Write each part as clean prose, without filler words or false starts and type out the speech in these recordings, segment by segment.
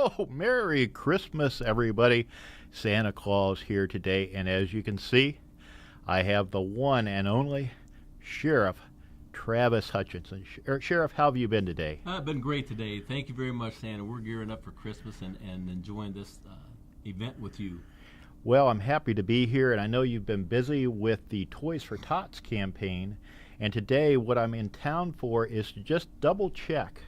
Oh, Merry Christmas, everybody. Santa Claus here today, and as you can see, I have the one and only Sheriff Travis Hutchinson. Sheriff, how have you been today? I've been great today. Thank you very much, Santa. We're gearing up for Christmas and enjoying this event with you. Well, I'm happy to be here, and I know you've been busy with the Toys for Tots campaign, and today what I'm in town for is to just double check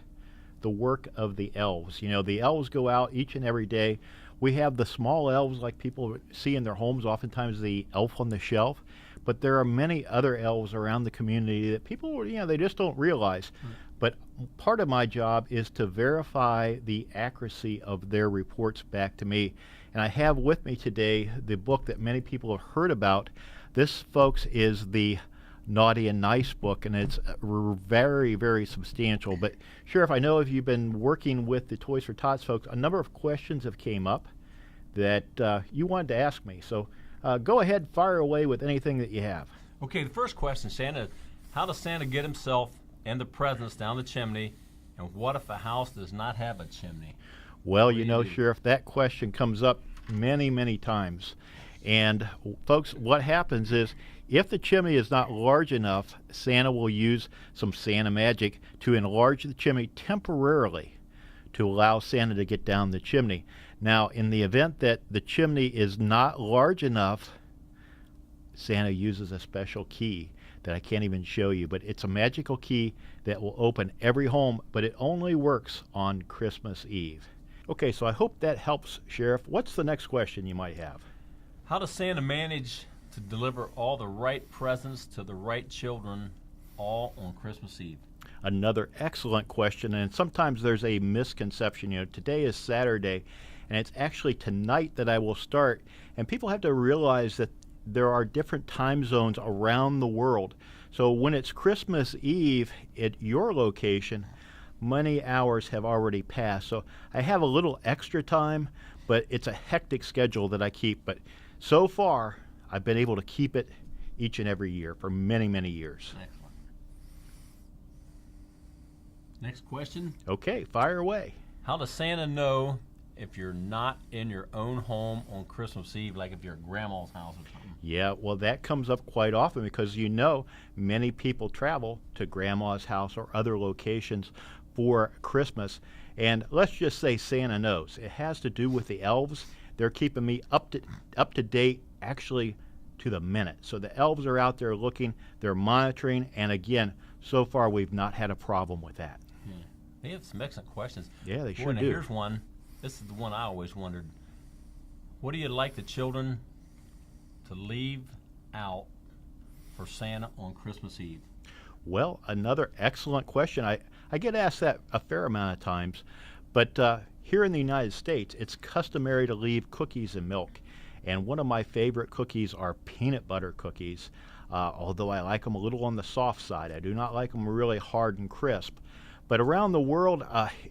the work of the elves. You know, the elves go out each and every day. We have the small elves like people see in their homes, oftentimes the elf on the shelf, but there are many other elves around the community that people, they just don't realize. But part of my job is to verify the accuracy of their reports back to me. And I have with me today the book that many people have heard about. This, folks, is the Naughty and Nice book, and it's very, very substantial. But Sheriff, I know if you've been working with the Toys for Tots folks, a number of questions have came up that you wanted to ask me. So go ahead, fire away with anything that you have. Okay, the first question, Santa, how does Santa get himself and the presents down the chimney, and what if a house does not have a chimney? Well, you know, Sheriff, that question comes up many, many times. And folks, what happens is if the chimney is not large enough, Santa will use some Santa magic to enlarge the chimney temporarily to allow Santa to get down the chimney. Now, in the event that the chimney is not large enough, Santa uses a special key that I can't even show you, but it's a magical key that will open every home, but it only works on Christmas Eve. Okay, so I hope that helps, Sheriff. What's the next question you might have? How does Santa manage to deliver all the right presents to the right children all on Christmas Eve? Another excellent question, and sometimes there's a misconception. You know, today is Saturday, and it's actually tonight that I will start, and people have to realize that there are different time zones around the world. So when it's Christmas Eve at your location, many hours have already passed. So I have a little extra time, but it's a hectic schedule that I keep. But so far, I've been able to keep it each and every year for many, many years. Excellent. Next question. Okay, fire away. How does Santa know if you're not in your own home on Christmas Eve, like if you're at grandma's house or something? Yeah, well, that comes up quite often because many people travel to grandma's house or other locations for Christmas. And let's just say Santa knows. It has to do with the elves. They're keeping me up to date, actually to the minute. So the elves are out there looking, they're monitoring, and again, so far we've not had a problem with that. They have some excellent questions. Yeah, they sure Now do. here's one. This is the one I always wondered. What do you like the children to leave out for Santa on Christmas Eve? Well, another excellent question. I get asked that a fair amount of times, but here in the United States, it's customary to leave cookies and milk. And one of my favorite cookies are peanut butter cookies, although I like them a little on the soft side. I do not like them really hard and crisp. But around the world,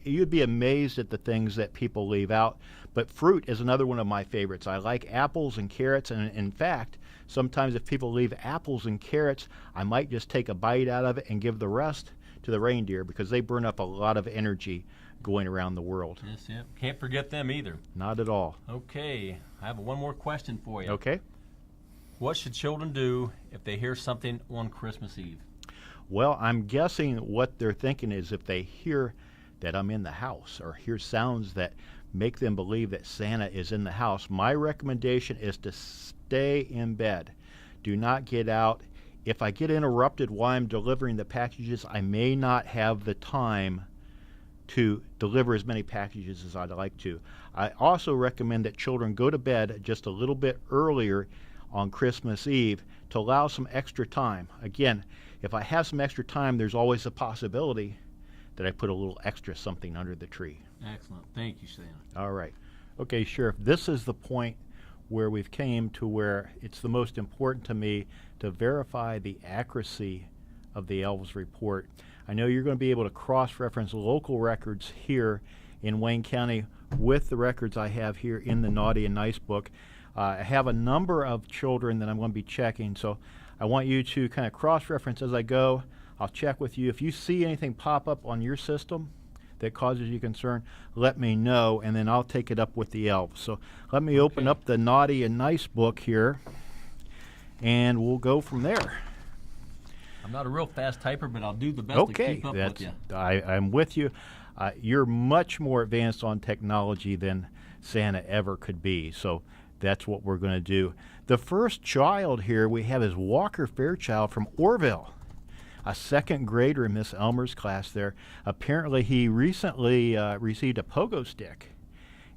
you'd be amazed at the things that people leave out. But fruit is another one of my favorites. I like apples and carrots, and in fact, sometimes if people leave apples and carrots, I might just take a bite out of it and give the rest to the reindeer because they burn up a lot of energy going around the world. Yes, yeah. Can't forget them either. Not at all. Okay, I have one more question for you. Okay. What should children do if they hear something on Christmas Eve? Well, I'm guessing what they're thinking is if they hear that I'm in the house or hear sounds that make them believe that Santa is in the house, my recommendation is to stay in bed. Do not get out. If I get interrupted while I'm delivering the packages, I may not have the time to deliver as many packages as I'd like to. I also recommend that children go to bed just a little bit earlier on Christmas Eve to allow some extra time. Again, if I have some extra time, there's always a possibility that I put a little extra something under the tree. Excellent. Thank you, Santa. All right. Okay, Sheriff, this is the point where we've came to where it's the most important to me to verify the accuracy of the elves report. I know you're going to be able to cross-reference local records here in Wayne County with the records I have here in the Naughty and Nice book. I have a number of children that I'm going to be checking, so I want you to kind of cross-reference as I go. I'll check with you. If you see anything pop up on your system that causes you concern, let me know, and then I'll take it up with the elves. So let me open up the Naughty and Nice book here, and we'll go from there. I'm not a real fast typer, but I'll do the best to keep up with you. I'm with you. You're much more advanced on technology than Santa ever could be, so that's what we're going to do. The first child here we have is Walker Fairchild from Orville, a second grader in Miss Elmer's class there. Apparently he recently received a pogo stick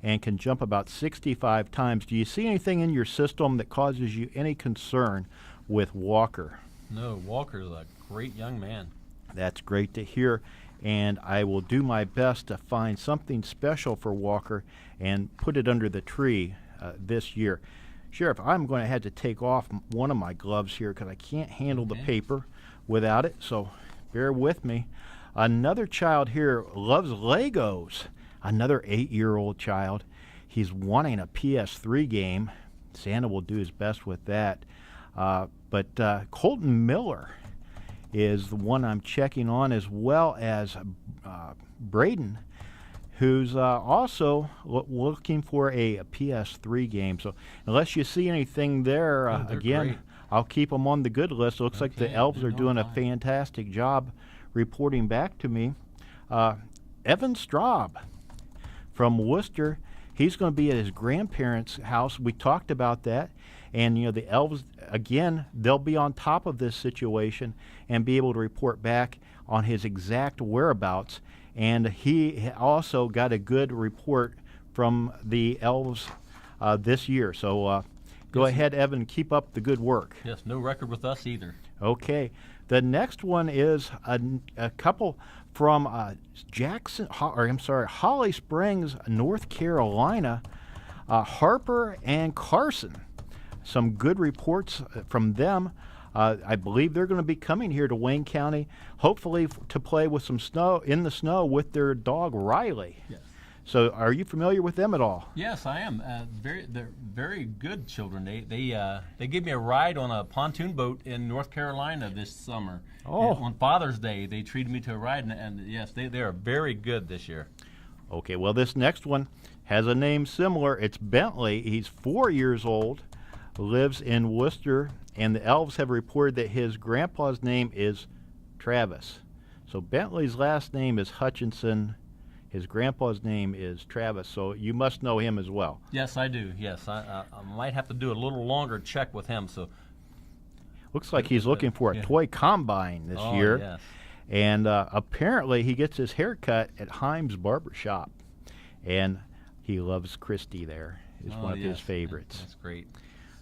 and can jump about 65 times. Do you see anything in your system that causes you any concern with Walker? No, Walker's a great young man. That's great to hear, and I will do my best to find something special for Walker and put it under the tree this year. Sheriff, I'm going to have to take off one of my gloves here because I can't handle the paper without it, so bear with me. Another child here loves Legos. Another 8-year-old child. He's wanting a PS3 game. Santa will do his best with that. But Colton Miller is the one I'm checking on, as well as Braden, who's also looking for a PS3 game. So unless you see anything there, again, great. I'll keep them on the good list. It looks like the elves are doing a fantastic job reporting back to me. Evan Straub from Worcester, he's going to be at his grandparents' house. We talked about that. And, you know, the elves, again, they'll be on top of this situation and be able to report back on his exact whereabouts. And he also got a good report from the elves this year. So go ahead, Evan, keep up the good work. Yes, no record with us either. Okay. The next one is a couple from Holly Springs, North Carolina, Harper and Carson. Some good reports from them. I believe they're going to be coming here to Wayne County, hopefully to play with some snow in the snow with their dog Riley. Yes. So, are you familiar with them at all? Yes, I am. They're very good children. They gave me a ride on a pontoon boat in North Carolina this summer. Oh. And on Father's Day, they treated me to a ride, and yes, they are very good this year. Okay. Well, this next one has a name similar. It's Bentley. He's 4 years old, lives in Worcester, and the elves have reported that his grandpa's name is Travis. So Bentley's last name is Hutchinson. His grandpa's name is Travis, so you must know him as well. Yes, I do. Yes, I might have to do a little longer check with him. So looks like he's looking for a toy combine this year. Yes. And apparently he gets his hair cut at Himes Barber Shop. And he loves Christy there. Is one of his favorites. That's great.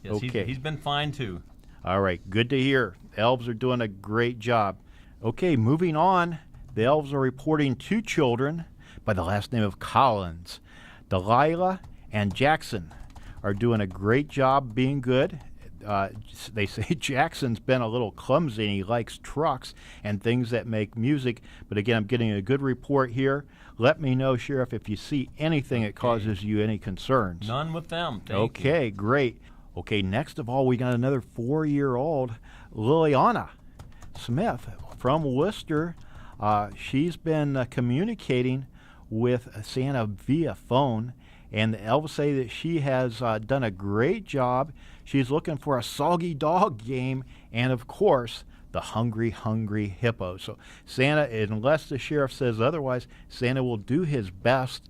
Yes, Okay. he's been fine too. All right, good to hear. Elves are doing a great job. Okay, moving on. The elves are reporting 2 children by the last name of Collins. Delilah and Jackson are doing a great job being good. They say Jackson's been a little clumsy and he likes trucks and things that make music. But again, I'm getting a good report here. Let me know, Sheriff, if you see anything that causes you any concerns. None with them. Thank you. Okay, great. Okay, next of all, we got another 4-year-old, Liliana Smith from Worcester. She's been communicating with Santa via phone, and the elves say that she has done a great job. She's looking for a soggy dog game, and of course, the hungry, hungry hippo. So Santa, unless the sheriff says otherwise, Santa will do his best.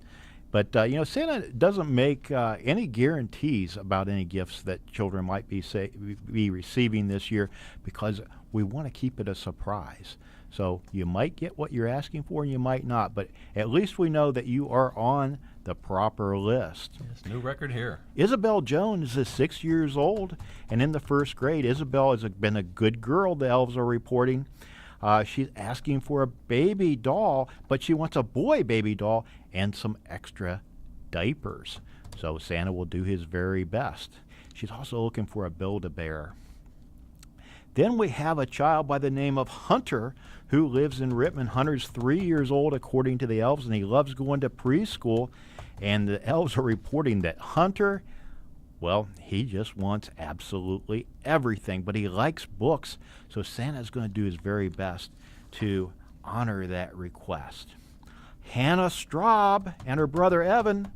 But, Santa doesn't make any guarantees about any gifts that children might be receiving this year because we want to keep it a surprise. So you might get what you're asking for and you might not, but at least we know that you are on the proper list. Yes, new record here. Isabel Jones is 6 years old and in the 1st grade. Isabel has been a good girl, the elves are reporting. She's asking for a baby doll, but she wants a boy baby doll and some extra diapers. So Santa will do his very best. She's also looking for a Build-A-Bear. Then we have a child by the name of Hunter who lives in Rittman. Hunter's 3 years old according to the elves, and he loves going to preschool. And the elves are reporting that Hunter, well, he just wants absolutely everything, but he likes books. So Santa's going to do his very best to honor that request. Hannah Straub and her brother Evan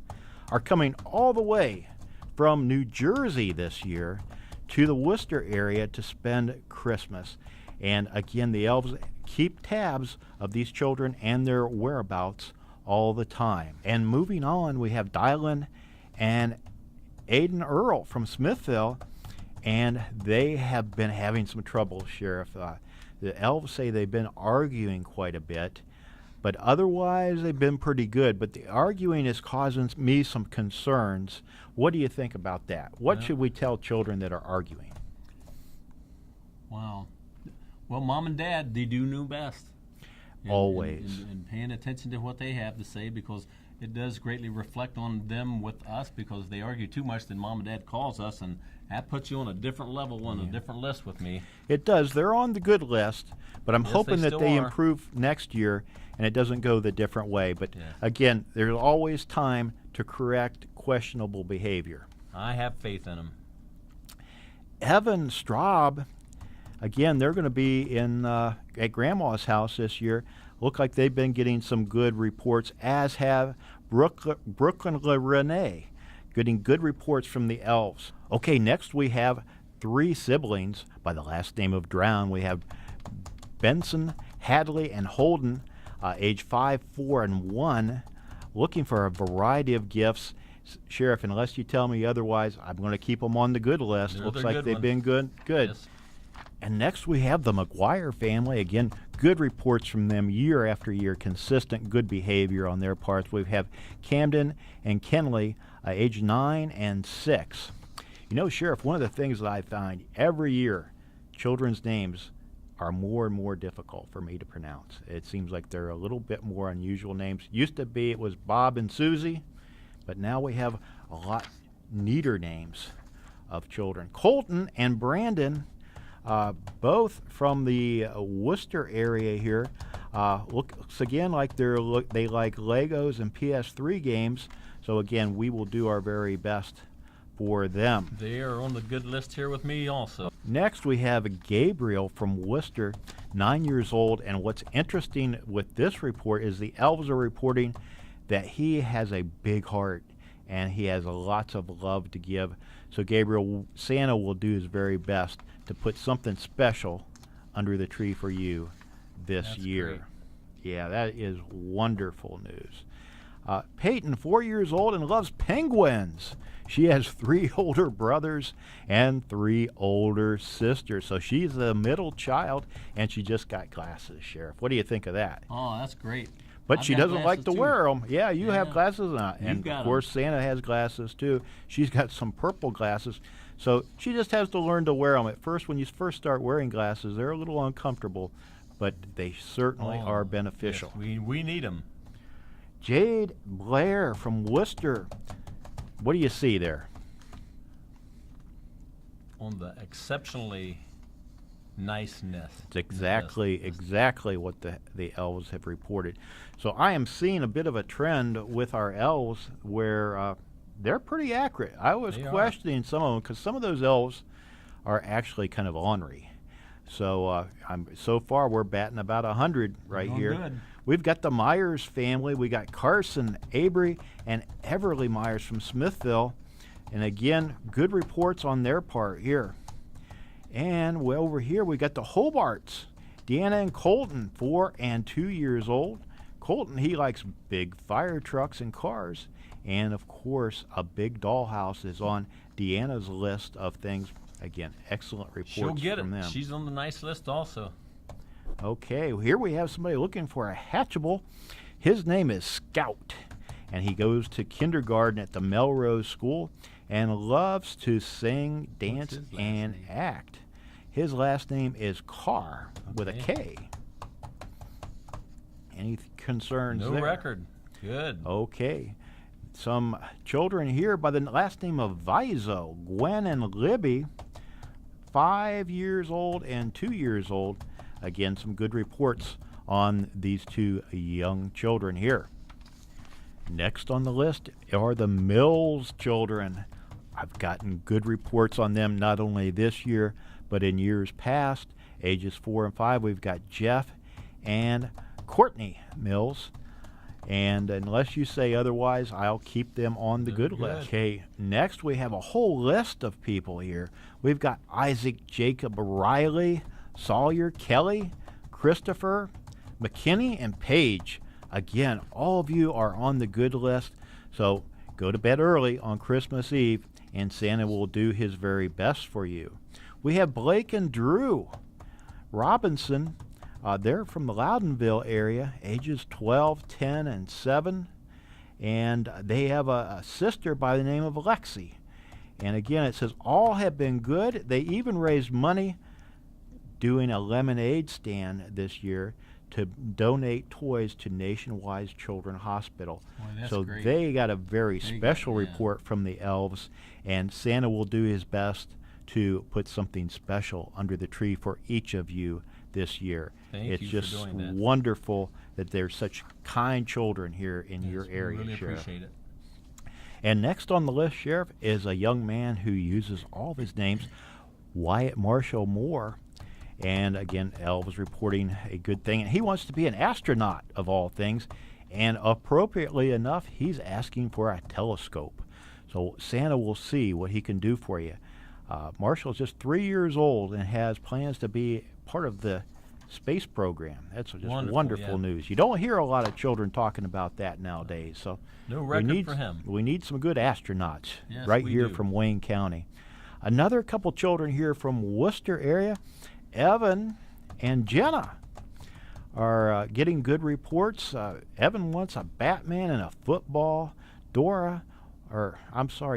are coming all the way from New Jersey this year to the Worcester area to spend Christmas. And again, the elves keep tabs of these children and their whereabouts all the time. And moving on, we have Dylan and Aiden Earl from Smithville, and they have been having some trouble, Sheriff. The elves say they've been arguing quite a bit, but otherwise they've been pretty good. But the arguing is causing me some concerns. What do you think about that? What should we tell children that are arguing? Wow. Well, Mom and Dad, they do know best. Always. And paying attention to what they have to say, because it does greatly reflect on them with us, because they argue too much, then Mom and Dad calls us, and that puts you on a different level, on a different list with me. It does. They're on the good list, but I'm hoping that they are. improve next year and it doesn't go the different way. But again, there's always time to correct questionable behavior. I have faith in them. Evan Straub, again, they're going to be in at Grandma's house this year. Look like they've been getting some good reports, as have Brooklyn Renee, getting good reports from the elves. Okay, next we have three siblings by the last name of Drown. We have Benson, Hadley, and Holden, age 5, 4, and 1, looking for a variety of gifts. Sheriff, unless you tell me otherwise, I'm going to keep them on the good list. Looks like they've been good. Yes. And next we have the McGuire family. Again, good reports from them year after year, consistent good behavior on their parts. We have Camden and Kenley, age 9 and 6. You know, Sheriff, one of the things that I find every year, children's names are more and more difficult for me to pronounce. It seems like they're a little bit more unusual names. Used to be it was Bob and Susie, but now we have a lot neater names of children. Colton and Brandon, both from the Worcester area here, looks again like they like Legos and PS3 games. So again, we will do our very best for them. They are on the good list here with me also. Next, we have Gabriel from Worcester, 9 years old. And what's interesting with this report is the elves are reporting that he has a big heart and he has lots of love to give. So Gabriel, Santa will do his very best to put something special under the tree for you this year. Great. Yeah, that is wonderful news. Peyton, 4 years old and loves penguins. She has 3 older brothers and 3 older sisters. So she's the middle child, and she just got glasses, Sheriff. What do you think of that? Oh, that's great. But she doesn't like to wear them. Yeah, you have glasses on. And got of course, Santa has glasses too. She's got some purple glasses. So she just has to learn to wear them. At first, when you first start wearing glasses, they're a little uncomfortable, but they certainly are beneficial. Yes, we need them. Jade Blair from Worcester. What do you see there? On the exceptionally niceness. It's exactly what the elves have reported. So I am seeing a bit of a trend with our elves where they're pretty accurate. I was questioning some of them because some of those elves are actually kind of ornery. So so far we're batting about 100 right here. Good. We've got the Myers family. We got Carson, Avery, and Everly Myers from Smithville. And again, good reports on their part here. And over here we got the Hobarts, Deanna and Colton, 4 and 2 years old. Colton, he likes big fire trucks and cars. And of course, a big dollhouse is on Deanna's list of things. Again, excellent reports She'll get from them. She's on the nice list also. Okay, here we have somebody looking for a hatchable. His name is Scout, and he goes to kindergarten at the Melrose School and loves to sing, dance, and act. His last name is Carr with a K. Any concerns there? No record. Good. Okay. Some children here by the last name of Vizo, Gwen and Libby, 5 years old and 2 years old. Again, some good reports on these 2 young children here. Next on the list are the Mills children. I've gotten good reports on them not only this year, but in years past. Ages 4 and 5, we've got Jeff and Courtney Mills. And unless you say otherwise, I'll keep them on the good list. Okay, next we have a whole list of people here. We've got Isaac Jacob Riley, Sawyer Kelly, Christopher, McKinney, and Paige. Again, all of you are on the good list, so go to bed early on Christmas Eve, and Santa will do his very best for you. We have Blake and Drew Robinson. They're from the Loudonville area, ages 12, 10, and 7. And they have a sister by the name of Alexi. And again, it says all have been good. They even raised money doing a lemonade stand this year to donate toys to Nationwide Children's Hospital. Boy, so great. They got a very special report from the elves, and Santa will do his best to put something special under the tree for each of you this year. It's just for doing that. wonderful that there's such kind children here in your area, really Sheriff. Appreciate it. And next on the list, Sheriff, is a young man who uses all of his names, Wyatt Marshall Moore. And again, Elvis reporting a good thing. And he wants to be an astronaut, of all things. And appropriately enough, he's asking for a telescope. So Santa will see what he can do for you. Marshall's just 3 years old and has plans to be part of the space program. That's just wonderful news. You don't hear a lot of children talking about that nowadays. So no record for him. We need some good astronauts Yes, right we here do. from Wayne County. Another couple children here from Worcester area, Evan and Jenna, are getting good reports. Evan wants a Batman and a football.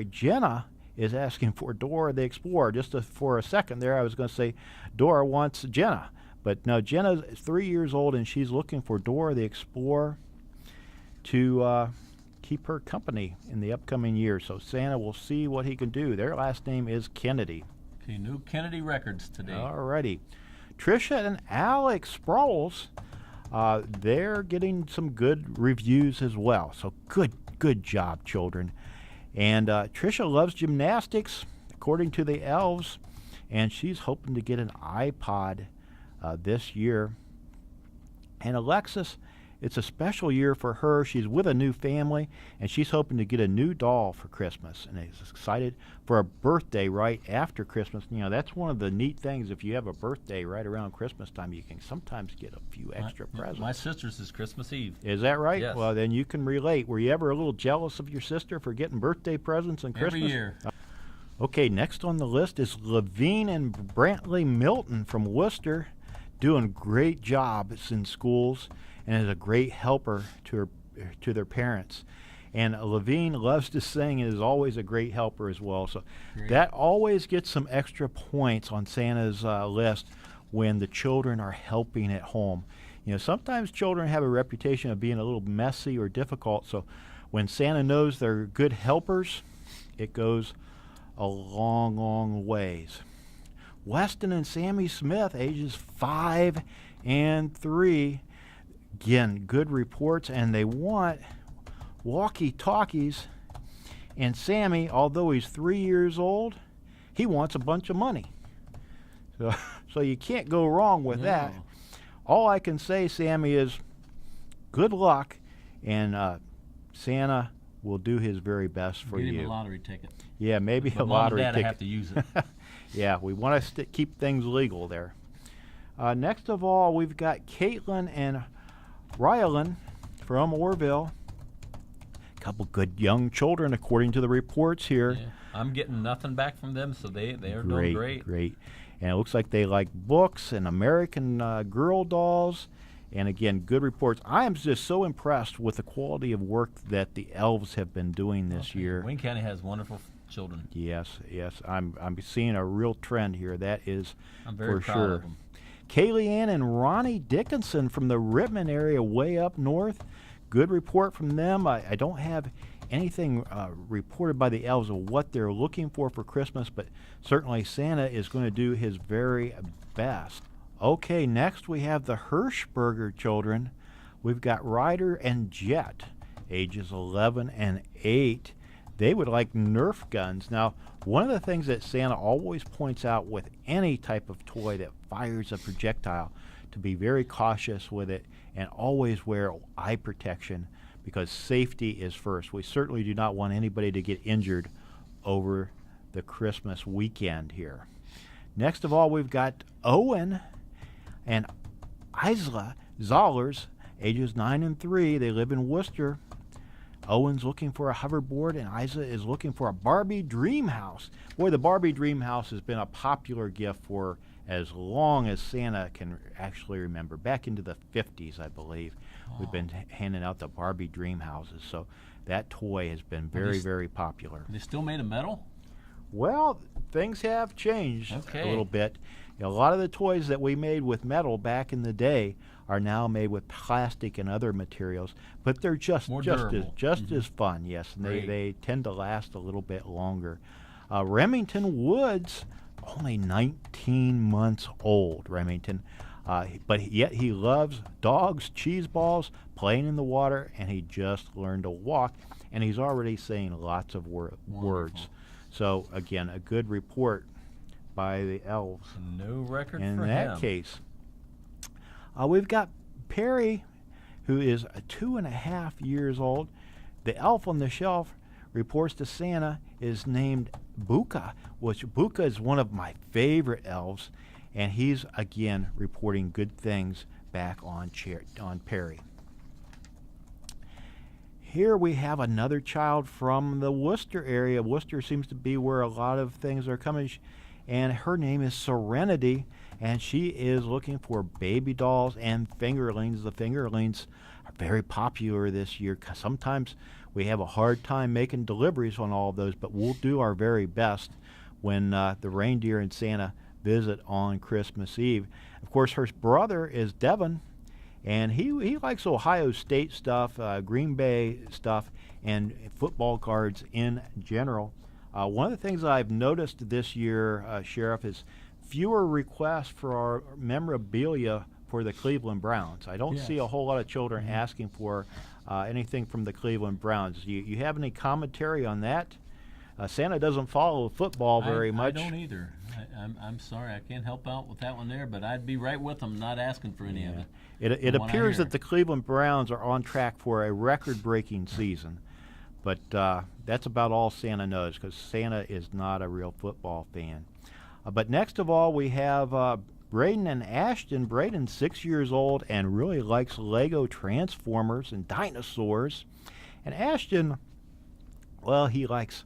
Jenna is asking for Dora the Explorer. For a second there, I was going to say Dora wants Jenna. But no, Jenna is 3 years old, and she's looking for Dora the Explorer to keep her company in the upcoming year. So Santa will see what he can do. Their last name is Kennedy. Okay, new Kennedy records today. Alrighty. Tricia and Alex Sproles, they're getting some good reviews as well. So good job, children. And Tricia loves gymnastics, according to the elves, and she's hoping to get an iPod this year. And Alexis, it's a special year for her. She's with a new family, and she's hoping to get a new doll for Christmas, and is excited for a birthday right after Christmas. You know, that's one of the neat things. If you have a birthday right around Christmas time, you can sometimes get a few extra presents. My sister's is Christmas Eve. Is that right? Yes. Well, then you can relate. Were you ever a little jealous of your sister for getting birthday presents and Christmas? Every year. Okay, next on the list is Levine and Brantley Milton from Worcester, doing great jobs in schools and is a great helper to their parents. And Levine loves to sing and is always a great helper as well. So that always gets some extra points on Santa's list when the children are helping at home. You know, sometimes children have a reputation of being a little messy or difficult. So when Santa knows they're good helpers, it goes a long, long ways. Weston and Sammy Smith, ages 5 and 3. Again, good reports, and they want walkie-talkies. And Sammy, although he's 3 years old, he wants a bunch of money. So you can't go wrong with that. All I can say, Sammy, is good luck, and Santa will do his very best for you. Get him a lottery ticket. Yeah, maybe but a lottery Mom and Dad ticket. have to use it. Yeah, we want to keep things legal there. Next of all, we've got Caitlin and Rylan from Orville. A couple good young children, according to the reports here. Yeah. I'm getting nothing back from them, so they are doing great. Great. And it looks like they like books and American Girl dolls. And again, good reports. I am just so impressed with the quality of work that the elves have been doing this year. Wayne County has wonderful children. Yes. I'm seeing a real trend here. That is I'm very for proud sure. of them. Kaylee Ann and Ronnie Dickinson from the Rittman area way up north. Good report from them. I don't have anything reported by the elves of what they're looking for Christmas, but certainly Santa is going to do his very best. Okay, next we have the Hirschberger children. We've got Ryder and Jet, ages 11 and 8. They would like Nerf guns. Now, one of the things that Santa always points out with any type of toy that fires a projectile, to be very cautious with it and always wear eye protection, because safety is first. We certainly do not want anybody to get injured over the Christmas weekend here. Next of all, we've got Owen and Isla Zollers, ages 9 and 3. They live in Worcester. Owen's looking for a hoverboard, and Isla is looking for a Barbie dream house. Boy, the Barbie dream house has been a popular gift for as long as Santa can actually remember. Back into the 50s, I believe, we've been handing out the Barbie dream houses. So that toy has been very, very popular. They still made of metal? Well, things have changed a little bit. A lot of the toys that we made with metal back in the day are now made with plastic and other materials, but they're just as fun, yes, and they tend to last a little bit longer. Remington Woods, only 19 months old, Remington, but yet he loves dogs, cheese balls, playing in the water, and he just learned to walk, and he's already saying lots of words. So again, a good report by the elves. No record in for him. In that case, we've got Perry, who is 2.5 years old. The elf on the shelf reports to Santa is named Buka, which Buka is one of my favorite elves, and he's again reporting good things back on Perry. Here we have another child from the Worcester area. Worcester seems to be where a lot of things are coming, and her name is Serenity, and she is looking for baby dolls and fingerlings. The fingerlings are very popular this year. Sometimes we have a hard time making deliveries on all of those, but we'll do our very best when the reindeer and Santa visit on Christmas Eve. Of course, her brother is Devin, and he likes Ohio State stuff, Green Bay stuff, and football cards in general. One of the things I've noticed this year, Sheriff, is fewer requests for our memorabilia for the Cleveland Browns. I don't see a whole lot of children asking for anything from the Cleveland Browns. You have any commentary on that? Santa doesn't follow football very much. I don't either. I'm sorry, I can't help out with that one there, but I'd be right with them, not asking for any of it. It appears that the Cleveland Browns are on track for a record-breaking season, but that's about all Santa knows, because Santa is not a real football fan. But next of all, we have Braden and Ashton. Braden's 6 years old and really likes Lego Transformers and dinosaurs. And Ashton, well, he likes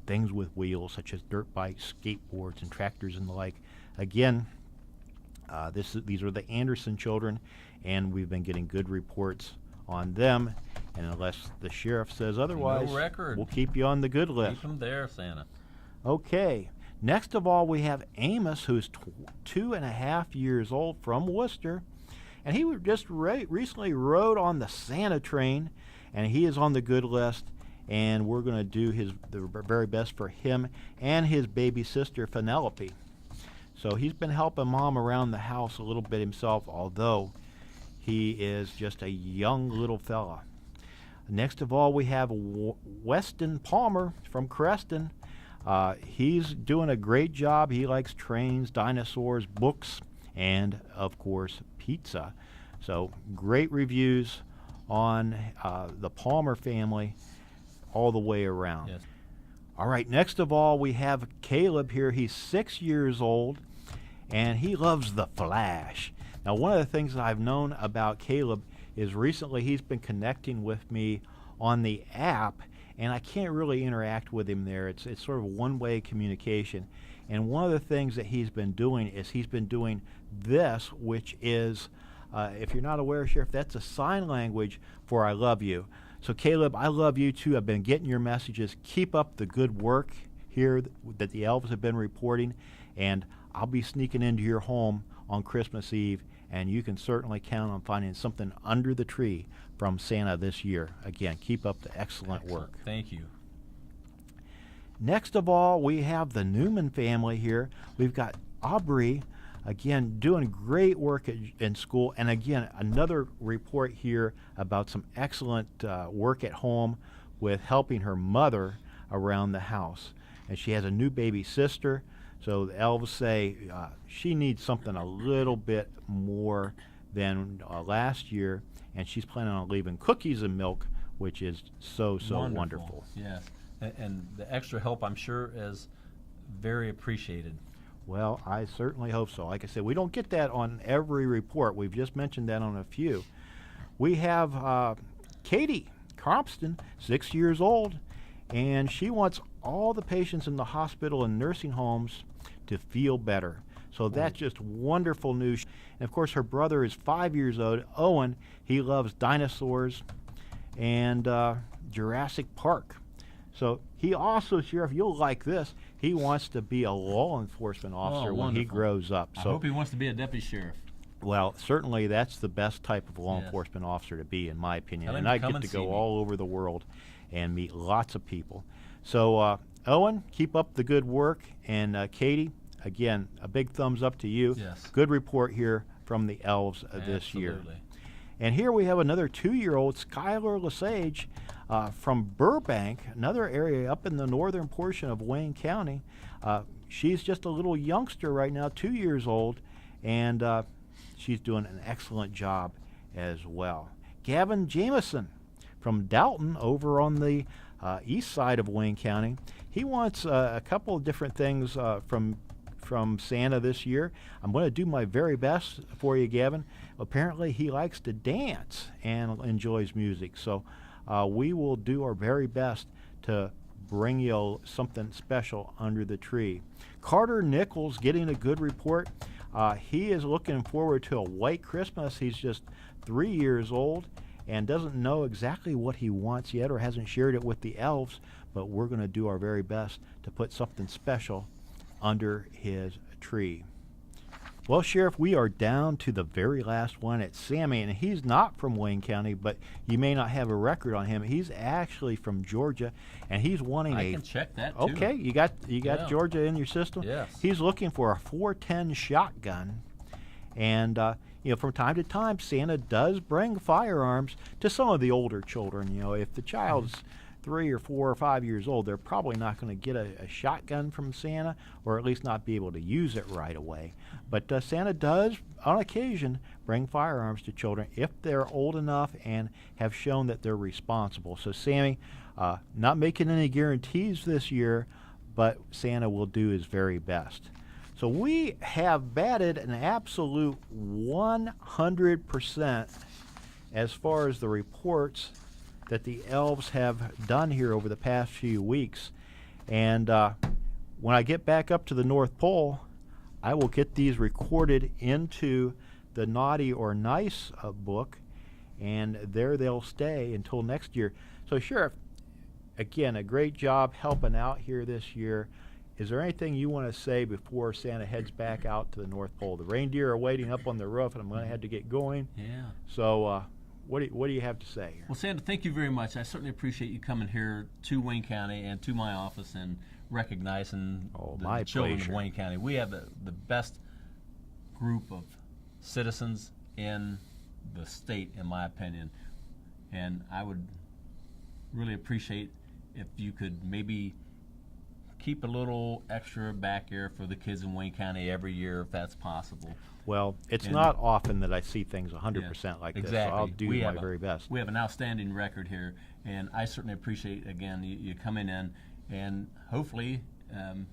things with wheels, such as dirt bikes, skateboards, and tractors and the like. Again, these are the Anderson children, and we've been getting good reports on them. And unless the sheriff says otherwise, no record. We'll keep you on the good list. Keep them there, Santa. Okay. Next of all, we have Amos, who's 2.5 years old, from Worcester. And he just recently rode on the Santa train, and he is on the good list. And we're going to do the very best for him and his baby sister, Penelope. So he's been helping Mom around the house a little bit himself, although he is just a young little fella. Next of all, we have Weston Palmer from Creston. He's doing a great job. He likes trains, dinosaurs, books, and, of course, pizza. So great reviews on the Palmer family all the way around. Yes. All right, next of all, we have Caleb here. He's 6 years old, and he loves the Flash. Now, one of the things that I've known about Caleb is recently he's been connecting with me on the app, and I can't really interact with him there. It's sort of one-way communication. And one of the things that he's been doing is he's been doing this, which is, if you're not aware, Sheriff, that's a sign language for I love you. So, Caleb, I love you too. I've been getting your messages. Keep up the good work here that the elves have been reporting, and I'll be sneaking into your home on Christmas Eve, and you can certainly count on finding something under the tree from Santa this year. Again, keep up the excellent work. Thank you. Next of all, we have the Newman family here. We've got Aubrey, again, doing great work in school. And again, another report here about some excellent work at home with helping her mother around the house. And she has a new baby sister. So the elves say she needs something a little bit more than last year. And she's planning on leaving cookies and milk which is so wonderful. Yes, and the extra help, I'm sure, is very appreciated. Well, I certainly hope so. Like I said, we don't get that on every report. We've just mentioned that on a few. We have Katie Compston, 6 years old, and she wants all the patients in the hospital and nursing homes to feel better. So that's just wonderful news. And of course, her brother is 5 years old, Owen. He loves dinosaurs and Jurassic Park. So he also, Sheriff, you'll like this, he wants to be a law enforcement officer when he grows up. I hope he wants to be a deputy sheriff. Well, certainly that's the best type of law enforcement officer to be, in my opinion. And I get to go all over the world and meet lots of people. So, Owen, keep up the good work. And Katie, again, a big thumbs up to you. Yes. Good report here from the Elves this year. And here we have another 2-year-old, Skylar Lesage, from Burbank, another area up in the northern portion of Wayne County. She's just a little youngster right now, 2 years old, and she's doing an excellent job as well. Gavin Jameson from Dalton over on the east side of Wayne County. He wants a couple of different things from Santa this year. I'm going to do my very best for you, Gavin. Apparently he likes to dance and enjoys music, so we will do our very best to bring you something special under the tree. Carter Nichols getting a good report. He is looking forward to a white Christmas. He's just 3 years old and doesn't know exactly what he wants yet or hasn't shared it with the elves, but we're going to do our very best to put something special under his tree. Well, Sheriff, we are down to the very last one. It's Sammy, and he's not from Wayne County, but you may not have a record on him. He's actually from Georgia, and he's wanting I can check that too. Okay, you got Georgia in your system? Yes. He's looking for a 410 shotgun, and from time to time, Santa does bring firearms to some of the older children. If the child's 3 or 4 or 5 years old, they're probably not going to get a shotgun from Santa, or at least not be able to use it right away. But Santa does, on occasion, bring firearms to children if they're old enough and have shown that they're responsible. So Sammy, not making any guarantees this year, but Santa will do his very best. So we have batted an absolute 100% as far as the reports that the elves have done here over the past few weeks. And when I get back up to the North Pole, I will get these recorded into the Naughty or Nice book, and there they'll stay until next year. So Sheriff, again, a great job helping out here this year. Is there anything you want to say before Santa heads back out to the North Pole? The reindeer are waiting up on the roof, and I'm going to have to get going. Yeah. So what do you have to say here? Well, Santa, thank you very much. I certainly appreciate you coming here to Wayne County and to my office and recognizing the children of Wayne County. We have the best group of citizens in the state, in my opinion. And I would really appreciate if you could maybe keep a little extra back here for the kids in Wayne County every year, if that's possible. Well, it's not often that I see things 100% like this, so I'll do my very best. We have an outstanding record here, and I certainly appreciate, again, you coming in, and hopefully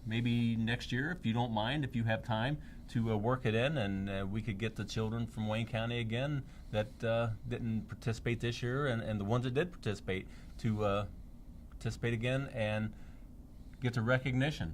maybe next year, if you don't mind, if you have time, to work it in, and we could get the children from Wayne County again that didn't participate this year, and the ones that did participate to participate again and get the recognition.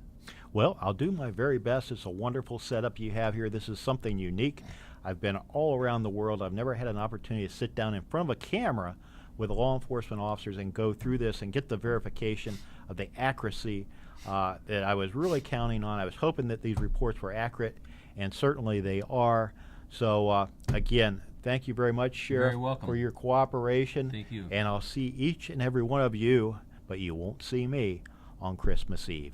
Well, I'll do my very best. It's a wonderful setup you have here. This is something unique. I've been all around the world. I've never had an opportunity to sit down in front of a camera with law enforcement officers and go through this and get the verification of the accuracy that I was really counting on. I was hoping that these reports were accurate, and certainly they are. So, again, thank you very much, Sheriff, for your cooperation. Thank you. And I'll see each and every one of you, but you won't see me on Christmas Eve.